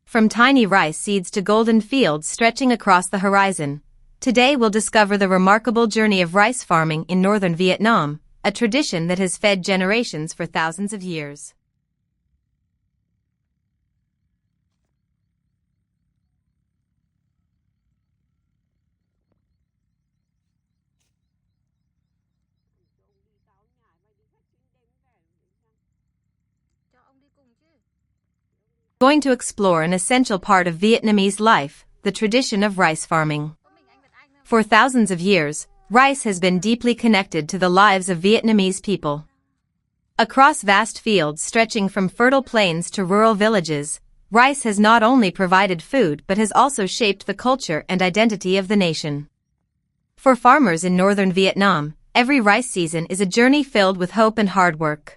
From tiny rice seeds to golden fields stretching across the horizon, today we'll discover the remarkable journey of rice farming in northern Vietnam, a tradition that has fed generations for thousands of years. Going to explore an essential part of Vietnamese life, the tradition of rice farming. For thousands of years, rice has been deeply connected to the lives of Vietnamese people. Across vast fields stretching from fertile plains to rural villages, rice has not only provided food but has also shaped the culture and identity of the nation. For farmers in northern Vietnam, every rice season is a journey filled with hope and hard work.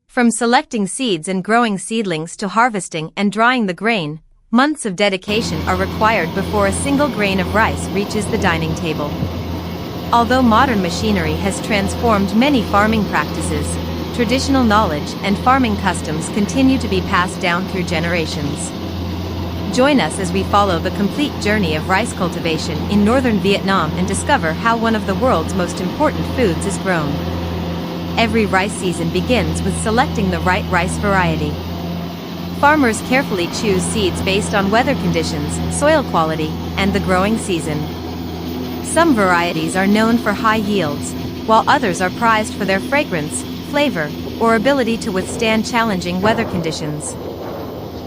From selecting seeds and growing seedlings to harvesting and drying the grain, months of dedication are required before a single grain of rice reaches the dining table. Although modern machinery has transformed many farming practices, traditional knowledge and farming customs continue to be passed down through generations. Join us as we follow the complete journey of rice cultivation in northern Vietnam and discover how one of the world's most important foods is grown. Every rice season begins with selecting the right rice variety. Farmers carefully choose seeds based on weather conditions, soil quality, and the growing season. Some varieties are known for high yields, while others are prized for their fragrance, flavor, or ability to withstand challenging weather conditions.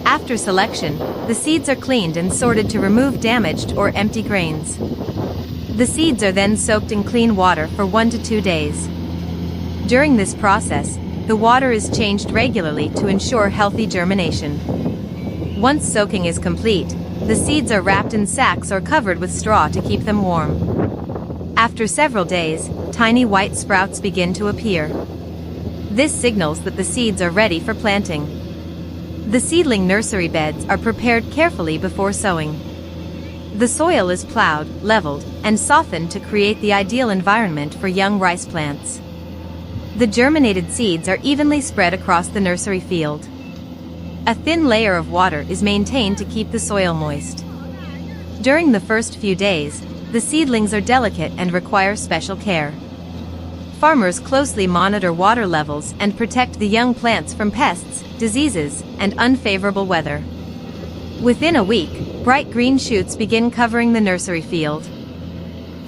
After selection, the seeds are cleaned and sorted to remove damaged or empty grains. The seeds are then soaked in clean water for 1 to 2 days. During this process, the water is changed regularly to ensure healthy germination. Once soaking is complete, the seeds are wrapped in sacks or covered with straw to keep them warm. After several days, tiny white sprouts begin to appear. This signals that the seeds are ready for planting. The seedling nursery beds are prepared carefully before sowing. The soil is plowed, leveled, and softened to create the ideal environment for young rice plants. The germinated seeds are evenly spread across the nursery field. A thin layer of water is maintained to keep the soil moist. During the first few days, the seedlings are delicate and require special care. Farmers closely monitor water levels and protect the young plants from pests, diseases, and unfavorable weather. Within a week, bright green shoots begin covering the nursery field.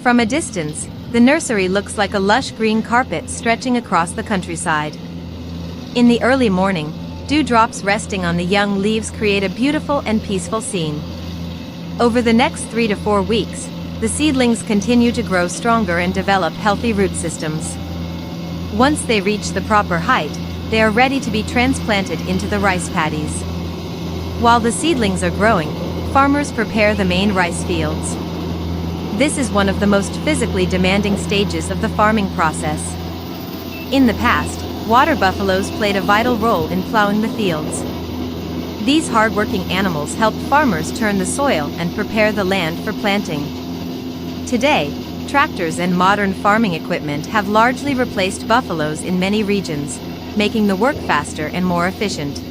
From a distance, the nursery looks like a lush green carpet stretching across the countryside. In the early morning, dewdrops resting on the young leaves create a beautiful and peaceful scene. Over the next 3 to 4 weeks, the seedlings continue to grow stronger and develop healthy root systems. Once they reach the proper height, they are ready to be transplanted into the rice paddies. While the seedlings are growing, farmers prepare the main rice fields. This is one of the most physically demanding stages of the farming process. In the past, water buffaloes played a vital role in plowing the fields. These hard-working animals helped farmers turn the soil and prepare the land for planting. Today, tractors and modern farming equipment have largely replaced buffaloes in many regions, making the work faster and more efficient.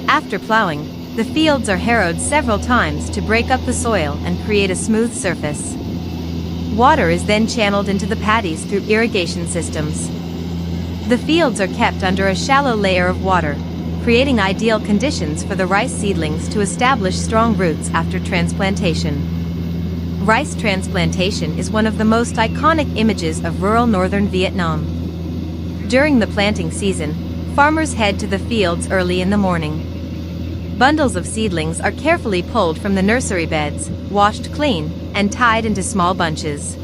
After plowing, the fields are harrowed several times to break up the soil and create a smooth surface. Water is then channeled into the paddies through irrigation systems. The fields are kept under a shallow layer of water, creating ideal conditions for the rice seedlings to establish strong roots after transplantation. Rice transplantation is one of the most iconic images of rural northern Vietnam. During the planting season, farmers head to the fields early in the morning. Bundles of seedlings are carefully pulled from the nursery beds, washed clean, and tied into small bunches.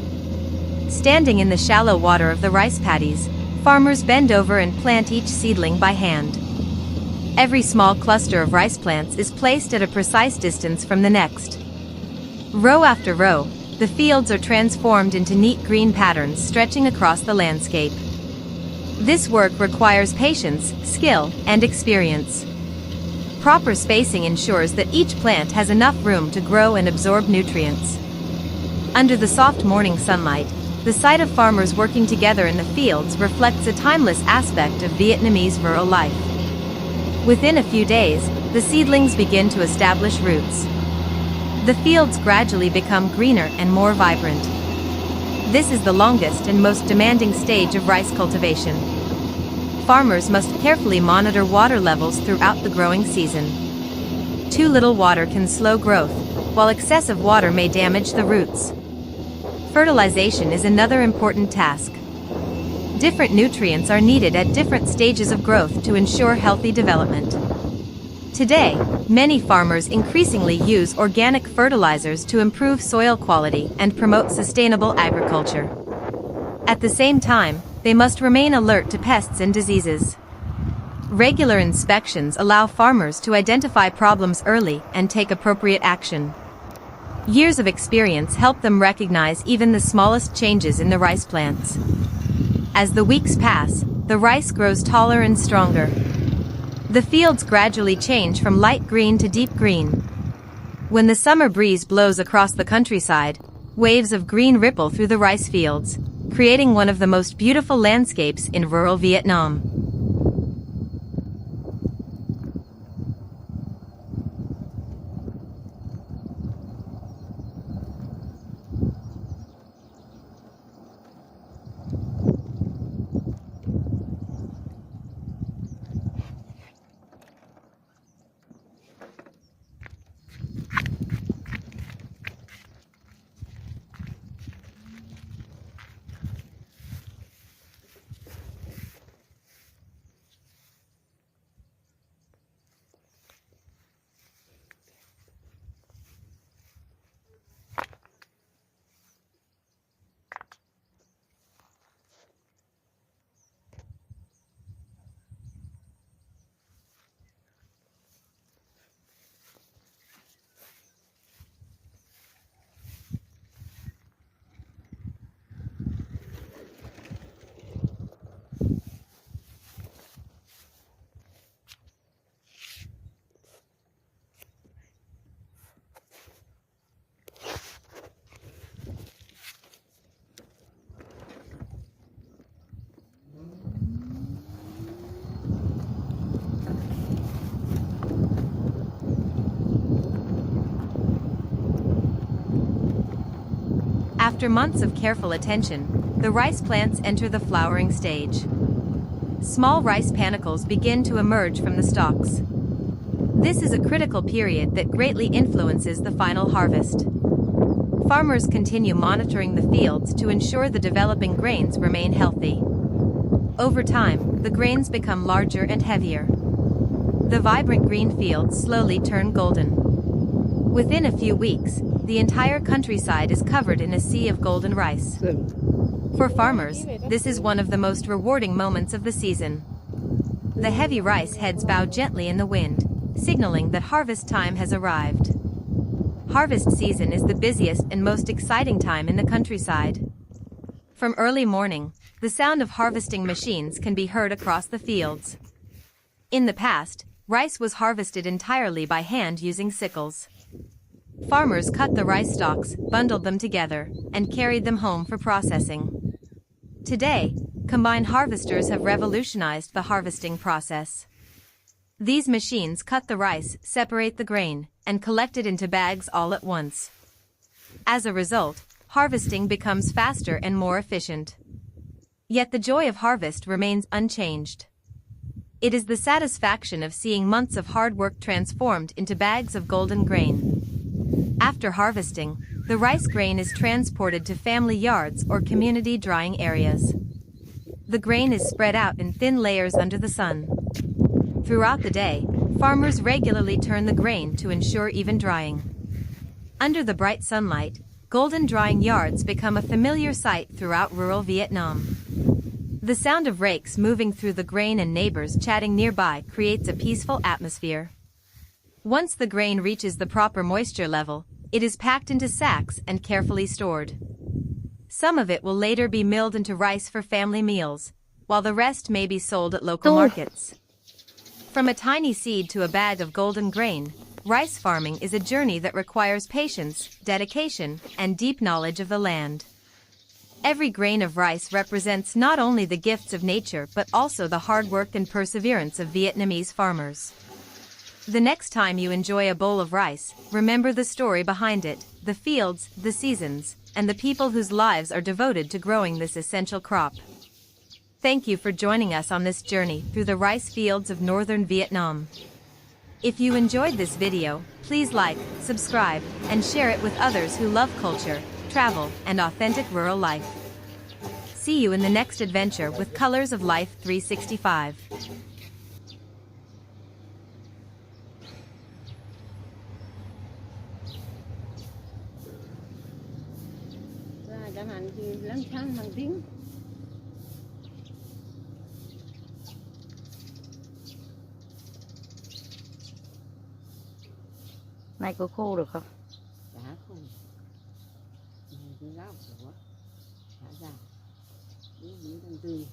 Standing in the shallow water of the rice paddies, farmers bend over and plant each seedling by hand. Every small cluster of rice plants is placed at a precise distance from the next. Row after row, the fields are transformed into neat green patterns stretching across the landscape. This work requires patience, skill, and experience. Proper spacing ensures that each plant has enough room to grow and absorb nutrients. Under the soft morning sunlight, the sight of farmers working together in the fields reflects a timeless aspect of Vietnamese rural life. Within a few days, the seedlings begin to establish roots. The fields gradually become greener and more vibrant. This is the longest and most demanding stage of rice cultivation. Farmers must carefully monitor water levels throughout the growing season. Too little water can slow growth, while excessive water may damage the roots. Fertilization is another important task. Different nutrients are needed at different stages of growth to ensure healthy development. Today, many farmers increasingly use organic fertilizers to improve soil quality and promote sustainable agriculture. At the same time, they must remain alert to pests and diseases. Regular inspections allow farmers to identify problems early and take appropriate action. Years of experience help them recognize even the smallest changes in the rice plants. As the weeks pass, the rice grows taller and stronger. The fields gradually change from light green to deep green. When the summer breeze blows across the countryside, waves of green ripple through the rice fields, creating one of the most beautiful landscapes in rural Vietnam. After months of careful attention, the rice plants enter the flowering stage. Small rice panicles begin to emerge from the stalks. This is a critical period that greatly influences the final harvest. Farmers continue monitoring the fields to ensure the developing grains remain healthy. Over time, the grains become larger and heavier. The vibrant green fields slowly turn golden. Within a few weeks, the entire countryside is covered in a sea of golden rice. For farmers, this is one of the most rewarding moments of the season. The heavy rice heads bow gently in the wind, signaling that harvest time has arrived. Harvest season is the busiest and most exciting time in the countryside. From early morning, the sound of harvesting machines can be heard across the fields. In the past, rice was harvested entirely by hand using sickles. Farmers cut the rice stalks, bundled them together, and carried them home for processing. Today, combine harvesters have revolutionized the harvesting process. These machines cut the rice, separate the grain, and collect it into bags all at once. As a result, harvesting becomes faster and more efficient. Yet the joy of harvest remains unchanged. It is the satisfaction of seeing months of hard work transformed into bags of golden grain. After harvesting, the rice grain is transported to family yards or community drying areas. The grain is spread out in thin layers under the sun. Throughout the day, farmers regularly turn the grain to ensure even drying. Under the bright sunlight, golden drying yards become a familiar sight throughout rural Vietnam. The sound of rakes moving through the grain and neighbors chatting nearby creates a peaceful atmosphere. Once the grain reaches the proper moisture level, it is packed into sacks and carefully stored. Some of it will later be milled into rice for family meals, while the rest may be sold at local markets. From a tiny seed to a bag of golden grain, rice farming is a journey that requires patience, dedication, and deep knowledge of the land. Every grain of rice represents not only the gifts of nature but also the hard work and perseverance of Vietnamese farmers. The next time you enjoy a bowl of rice, remember the story behind it, the fields, the seasons, and the people whose lives are devoted to growing this essential crop. Thank you for joining us on this journey through the rice fields of northern Vietnam. If you enjoyed this video, please like, subscribe, and share it with others who love culture, travel, and authentic rural life. See you in the next adventure with Colors of Life 365. Ra chẳng hạn thì lăng xăng hàng tiếng. Này có khô được không? Chả không. Cái gáo của thả ra. Những tháng 4.